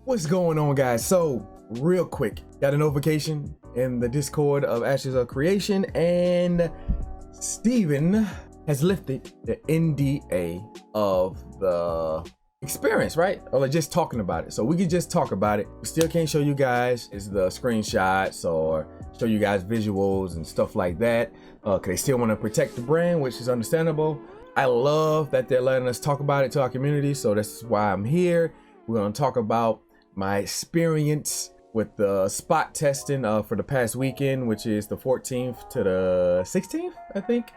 What's going on, guys? So real quick, got a notification in the Discord of Ashes of Creation, and Steven has lifted the NDA of the experience, right? Or like just talking about it. So we could just talk about it. We still can't show you guys is the screenshots or show you guys visuals and stuff like that, because they still want to protect the brand, which is understandable. I love that they're letting us talk about it to our community, so that's why I'm here. We're going to talk about my experience with the spot testing for the past weekend, which is the 14th to the 16th, I think.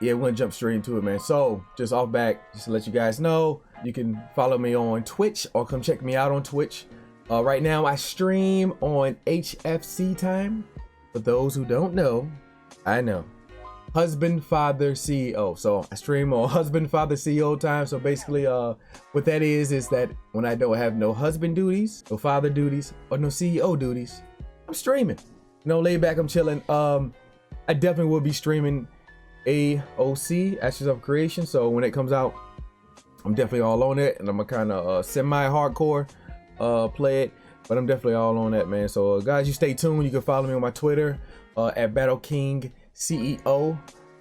Yeah, we're gonna jump straight into it, man. So just off back, just to let you guys know, you can follow me on Twitch or come check me out on Twitch. Right now I stream on HFC time. For those who don't know, I know. Husband, father, CEO. So I stream on husband, father, CEO time. So basically, what that is that when I don't have no husband duties, no father duties, or no CEO duties, I'm streaming. You know, laid back, I'm chilling. I definitely will be streaming AOC, Ashes of Creation. So when it comes out, I'm definitely all on it, and I'm a kind of semi-hardcore play it, but I'm definitely all on that, man. So guys, you stay tuned. You can follow me on my Twitter at Battle King CEO.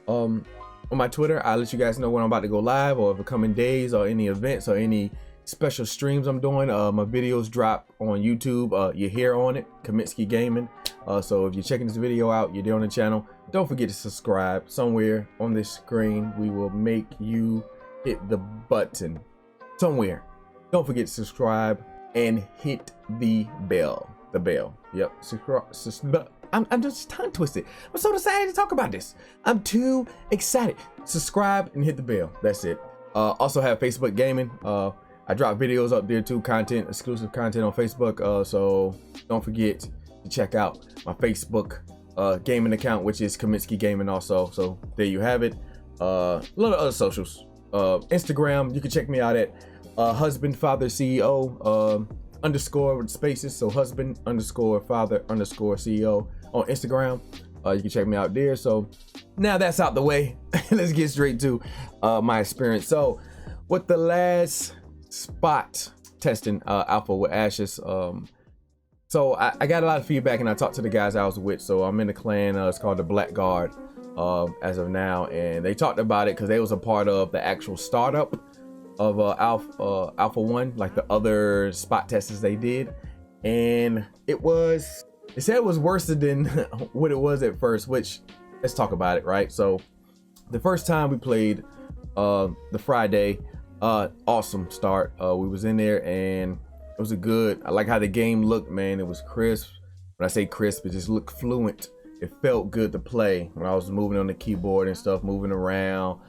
On my Twitter, I'll let you guys know when I'm about to go live, or if it coming days, or any events, or any special streams I'm doing. My videos drop on YouTube. You're here on it, Cominski Gaming. So if you're checking this video out, you're there on the channel, don't forget to subscribe. Somewhere on this screen, we will make you hit the button. Somewhere. Don't forget to subscribe and hit the bell. The bell. Yep. Subscribe. I'm just tongue twisted. I'm so excited to talk about this. I'm too excited. Subscribe and hit the bell. That's it. Also have Facebook Gaming. I drop videos up there too, exclusive content on Facebook. So don't forget to check out my Facebook gaming account, which is Cominski Gaming also. So there you have it. A lot of other socials. Instagram, you can check me out at husband father CEO underscore with spaces. So husband underscore father underscore CEO on Instagram. You can check me out there. So now that's out the way, let's get straight to my experience. So with the last spot testing alpha with Ashes, so I got a lot of feedback, and I talked to the guys I was with. So I'm in the clan, it's called the Black Guard as of now, and they talked about it because they was a part of the actual startup of Alpha 1, like the other spot tests they did, and they said it was worse than what it was at first, which, let's talk about it, right? So the first time we played the Friday, awesome start. We was in there, and it was I like how the game looked, man. It was crisp. When I say crisp, it just looked fluent. It felt good to play when I was moving on the keyboard and stuff, moving around.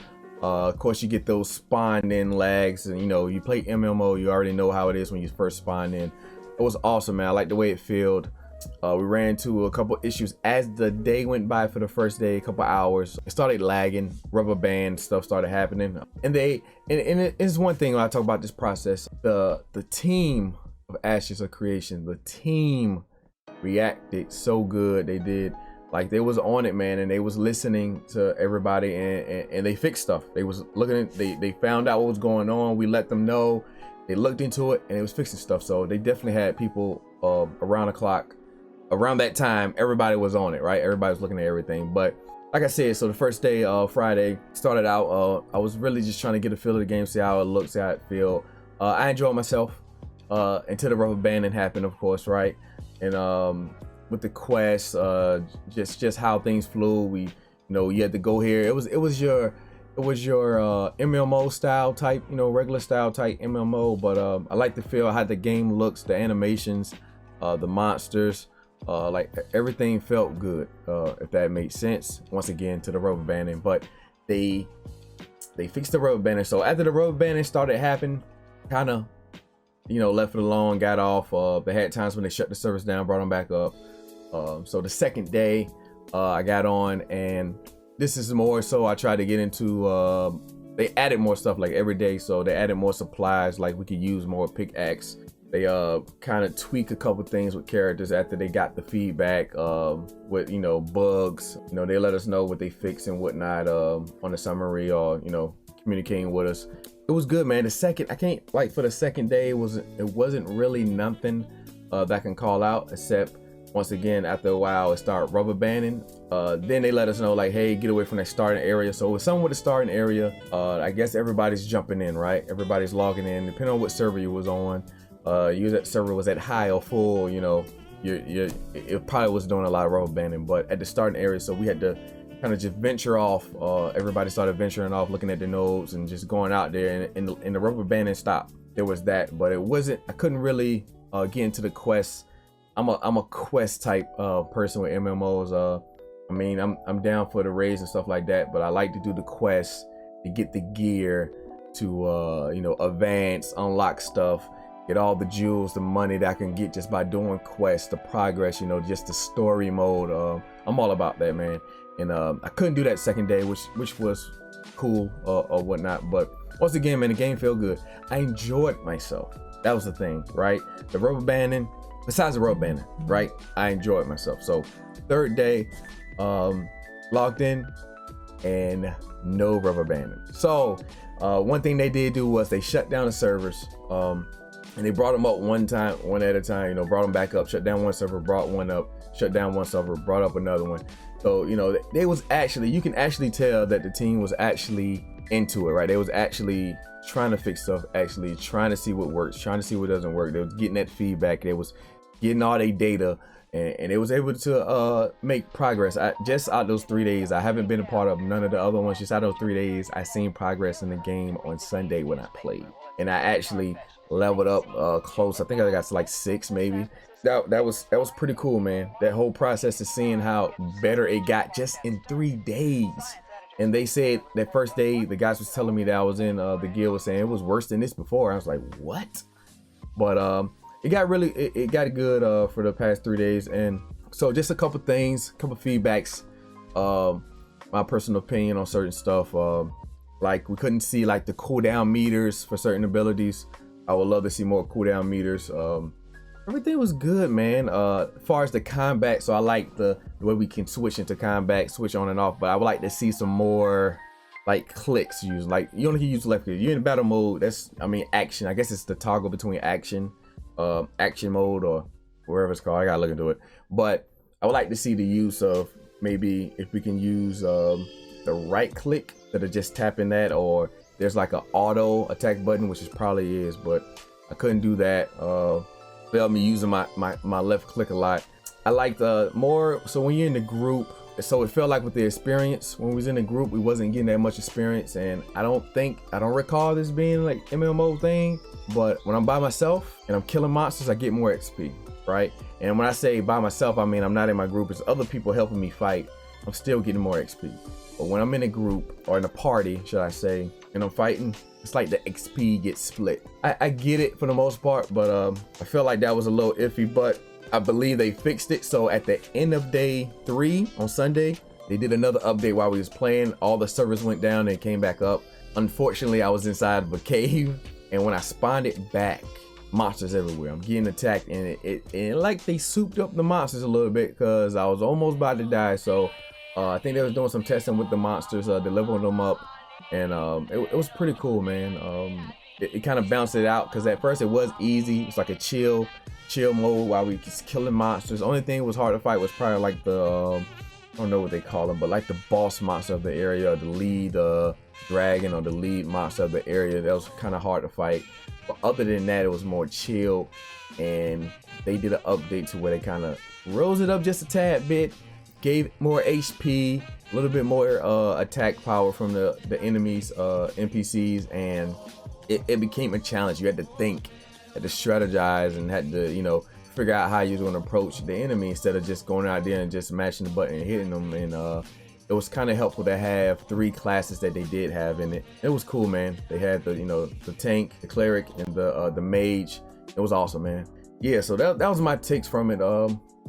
Of course, you get those spawn in lags, and you know, you play MMO, you already know how it is when you first spawn in. It was awesome, man. I like the way it felt. We ran into a couple issues as the day went by. For the first day, a couple hours, it started lagging, rubber band stuff started happening, and it's one thing when I talk about this process. The team of Ashes of Creation, the team reacted so good. They did. Like, they was on it, man, and they was listening to everybody, and they fixed stuff. They was looking at, they found out what was going on. We let them know. They looked into it, and it was fixing stuff. So they definitely had people around the clock. Around that time, everybody was on it, right? Everybody was looking at everything. But like I said, so the first day, Friday, started out, I was really just trying to get a feel of the game, see how it looked, see how it feel. I enjoyed myself until the rubber banding happened, of course, right? And with the quest, just how things flew. You had to go here. It was your MMO style type, regular style type MMO. But I like to feel how the game looks, the animations, the monsters, like everything felt good. If that made sense. Once again, to the rubber banding, but they fixed the rubber banding. So after the rubber banding started happening, kind of, left it alone, got off. They had times when they shut the servers down, brought them back up. So the second day, I got on, and this is more so I tried to get into, they added more stuff like every day. So they added more supplies, like we could use more pickaxe. They kind of tweak a couple things with characters after they got the feedback with bugs. They let us know what they fixed and whatnot on the summary, or communicating with us. it was good, man. The second, I can't, like, for the second day, it wasn't really nothing that I can call out, except once again, after a while, it started rubber banding. Then they let us know, like, hey, get away from that starting area. So with someone with a starting area, I guess everybody's jumping in, right? Everybody's logging in, depending on what server you was on. That server was at high or full, you know, it probably was doing a lot of rubber banding. But at the starting area, so we had to kind of just venture off. Everybody started venturing off, looking at the nodes and just going out there, and the rubber banding stopped. There was that, but it wasn't, I couldn't really get into the quests. I'm a quest type person with MMOs. I mean, I'm down for the raids and stuff like that, but I like to do the quests to get the gear to you know, advance, unlock stuff, get all the jewels, the money that I can get just by doing quests, the progress, you know, just the story mode. I'm all about that, man. And I couldn't do that second day, which was cool or whatnot. But once again, man, the game felt good. I enjoyed myself. That was the thing, right? The rubber banding, besides the rubber banding, right? I enjoyed myself. So third day, logged in and no rubber banding. So one thing they did do was they shut down the servers, and they brought them up one at a time, you know, brought them back up, shut down one server, brought one up, shut down one server, brought up another one. So, you know, they was actually, you can actually tell that the team was actually into it, right? They was actually trying to fix stuff, actually trying to see what works, trying to see what doesn't work. They was getting that feedback. They was getting all their data, and they was able to make progress. Just out those 3 days, I haven't been a part of none of the other ones. Just out those 3 days, I seen progress in the game on Sunday when I played, and I actually leveled up close. I think I got to like 6 maybe. That was pretty cool, man. That whole process of seeing how better it got just in 3 days. And they said that first day, the guys was telling me that I was in the guild was saying it was worse than this before. I was like, what? But it got really, it got good for the past 3 days. And so just a couple things, couple feedbacks, my personal opinion on certain stuff. Like we couldn't see like the cooldown meters for certain abilities. I would love to see more cooldown meters. Everything was good, man. As far as the combat, so I like the way we can switch into combat, switch on and off, but I would like to see some more like clicks used. Like you only can use left click. You're in battle mode, that's, I mean, action. I guess it's the toggle between action mode or wherever it's called. I gotta look into it. But I would like to see the use of, maybe if we can use the right click instead of just tapping that, or there's like an auto attack button, which it probably is, but I couldn't do that. Felt me using my left click a lot. I liked more, so when you're in the group, so it felt like with the experience, when we was in the group, we wasn't getting that much experience, and I don't recall this being like MMO thing, but when I'm by myself and I'm killing monsters, I get more XP, right? And when I say by myself, I mean I'm not in my group, it's other people helping me fight, I'm still getting more XP. But when I'm in a group, or in a party, should I say, and I'm fighting, it's like the XP gets split. I get it for the most part, but I feel like that was a little iffy, but I believe they fixed it. So at the end of day 3 on Sunday, they did another update while we was playing. All the servers went down and came back up. Unfortunately, I was inside of a cave, and when I spawned it back, monsters everywhere. I'm getting attacked, and it like they souped up the monsters a little bit, because I was almost about to die. So I think they was doing some testing with the monsters, delivering them up. And it was pretty cool, man. It kind of bounced it out, because at first it was easy. It's like a chill mode while we just killing monsters. The only thing was hard to fight was probably like the I don't know what they call them, but like the boss monster of the area, or the lead dragon, or the lead monster of the area. That was kind of hard to fight. But other than that, it was more chill, and they did an update to where they kind of rose it up just a tad bit, gave it more HP, a little bit more attack power from the enemies, NPCs, and it became a challenge. You had to think, had to strategize, and had to, you know, figure out how you're going to approach the enemy instead of just going out there and just mashing the button and hitting them. And it was kind of helpful to have 3 classes that they did have in it. It was cool, man. They had the, you know, the tank, the cleric, and the mage. It was awesome, man. Yeah, so that was my takes from it.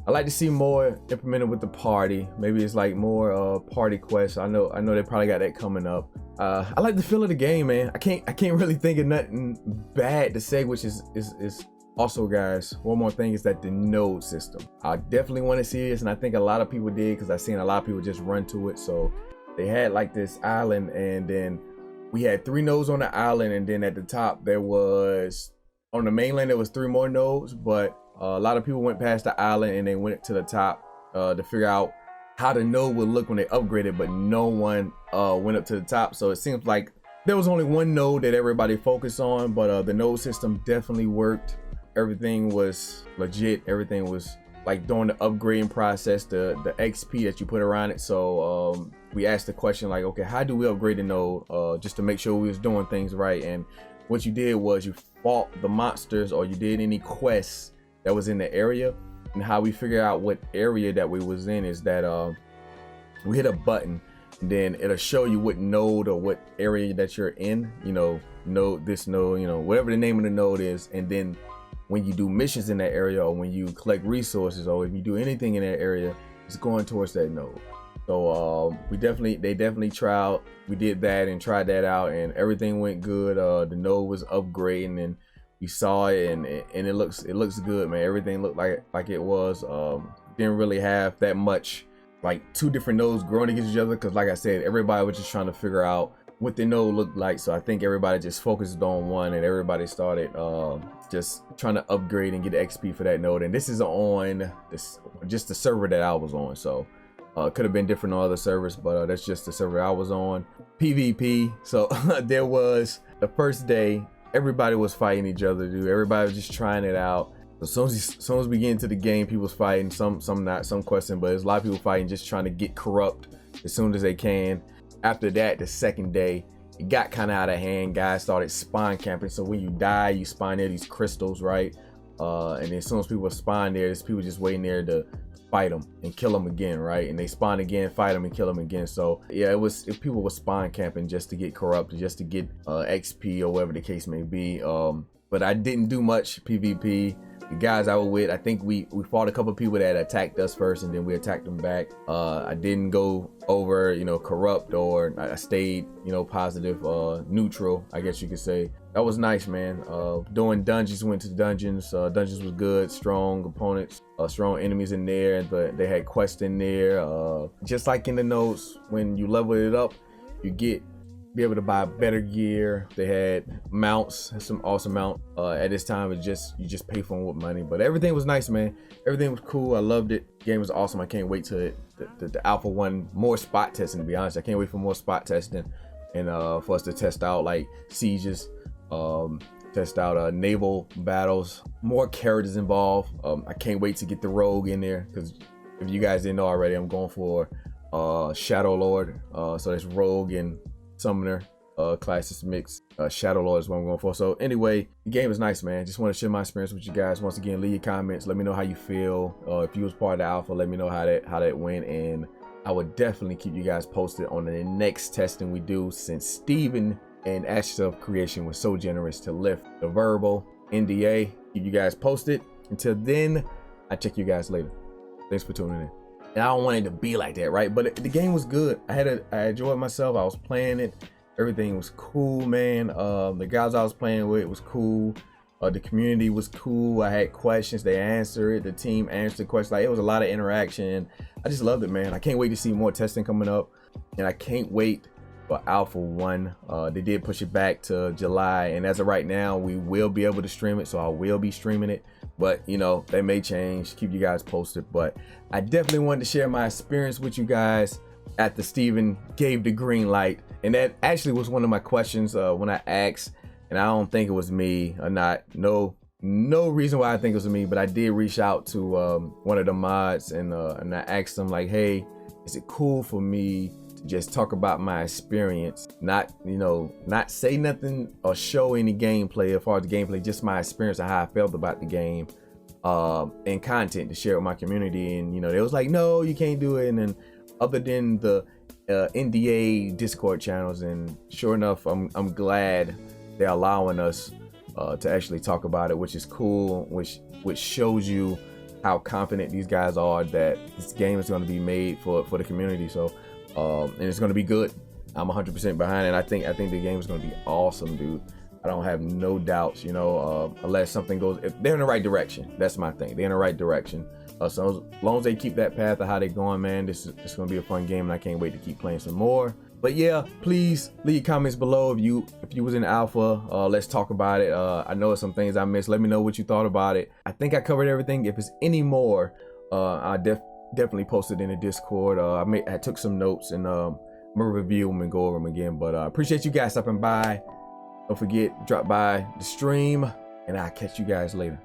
I like to see more implemented with the party. Maybe it's like more party quests. I know they probably got that coming up. I like the feel of the game, man. I can't really think of nothing bad to say, which is also, guys, one more thing is that the node system. I definitely want to see this, and I think a lot of people did, because I've seen a lot of people just run to it. So they had like this island, and then we had 3 nodes on the island, and then at the top there was, on the mainland there was 3 more nodes, but a lot of people went past the island and they went to the top to figure out how the node would look when they upgraded, but no one went up to the top. So it seems like there was only one node that everybody focused on, but the node system definitely worked. Everything was legit. Everything was like during the upgrading process, the XP that you put around it. So we asked the question like, okay, how do we upgrade the node just to make sure we was doing things right? And what you did was you fought the monsters, or you did any quests that was in the area. And how we figure out what area that we was in is that we hit a button, and then it'll show you what node or what area that you're in, you know, node, this node, you know, whatever the name of the node is. And then when you do missions in that area, or when you collect resources, or if you do anything in that area, it's going towards that node. So they definitely tried, we did that and tried that out, and everything went good. The node was upgrading, and we saw it, and it looks good, man. Everything looked like it was. Didn't really have that much like 2 different nodes growing against each other, because like I said, everybody was just trying to figure out what the node looked like. So I think everybody just focused on one, and everybody started just trying to upgrade and get XP for that node. And this is on just the server that I was on, so it could have been different on other servers, but that's just the server I was on. PvP. So there was the first day, everybody was fighting each other, dude. Everybody was just trying it out. As soon as we get into the game, people was fighting, some not, some question, but there's a lot of people fighting, just trying to get corrupt as soon as they can. After that, the second day, it got kind of out of hand. Guys started spawn camping. So when you die, you spawn near these crystals, right? And then as soon as people spawn there, there's people just waiting there to fight them and kill them again, right? And they spawn again, fight them and kill them again. So yeah, if people were spawn camping just to get corrupted, just to get XP or whatever the case may be. But I didn't do much PvP. The guys I was with, I think we fought a couple people that attacked us first, and then we attacked them back. I didn't go over, you know, corrupt, or I stayed, you know, positive, neutral, I guess you could say. That was nice, man. Doing dungeons, went to dungeons. Dungeons was good, strong opponents, strong enemies in there, but they had quests in there. Just like in the notes, when you level it up, you be able to buy better gear. They had mounts, some awesome mount. At this time, you just pay for them with money, but everything was nice, man. Everything was cool. I loved it. The game was awesome. I can't wait to the Alpha 1, more spot testing, to be honest. I can't wait for more spot testing, and for us to test out like sieges, test out naval battles, more characters involved. I can't wait to get the rogue in there, because if you guys didn't know already, I'm going for Shadow Lord. So that's rogue and summoner classes mix. Shadow Lord is what I'm going for. So anyway, the game is nice, man. Just want to share my experience with you guys. Once again, leave your comments, let me know how you feel. If you was part of the alpha, let me know how that went, and I would definitely keep you guys posted on the next testing we do, since Steven and Ashes of Creation was so generous to lift the verbal NDA. Keep you guys posted. Until then, I check you guys later. Thanks for tuning in. And I don't want it to be like that, right? But the game was good. I enjoyed myself. I was playing it. Everything was cool, man. The guys I was playing with was cool. The community was cool. I had questions, they answered it. The team answered questions. Like, it was a lot of interaction. I just loved it, man. I can't wait to see more testing coming up, and I can't wait for Alpha 1. They did push it back to July, and as of right now, we will be able to stream it, so I will be streaming it. But you know, they may change. Keep you guys posted. But I definitely wanted to share my experience with you guys after Steven gave the green light, and that actually was one of my questions when I asked, and I don't think it was me or not. No reason why I think it was me, but I did reach out to one of the mods, and I asked them like, hey, is it cool for me to just talk about my experience, not say nothing or show any gameplay as far as the gameplay, just my experience and how I felt about the game, and content to share with my community. And they was like, no, you can't do it. And then other than the NDA Discord channels, and sure enough, I'm glad they're allowing us to actually talk about it, which is cool, which shows you how confident these guys are that this game is going to be made for the community. So and it's going to be good. I'm 100% behind it. I think the game is going to be awesome, dude. I don't have no doubts, unless something goes, if they're in the right direction. That's my thing. They're in the right direction. So as long as they keep that path of how they're going, man, this is going to be a fun game, and I can't wait to keep playing some more. But yeah, please leave comments below if you was in alpha. Let's talk about it. I know some things I missed. Let me know what you thought about it. I think I covered everything. If it's any more, I definitely post it in the Discord. I took some notes, and I'm gonna review them and go over them again. But appreciate you guys stopping by. Don't forget, drop by the stream, and I'll catch you guys later.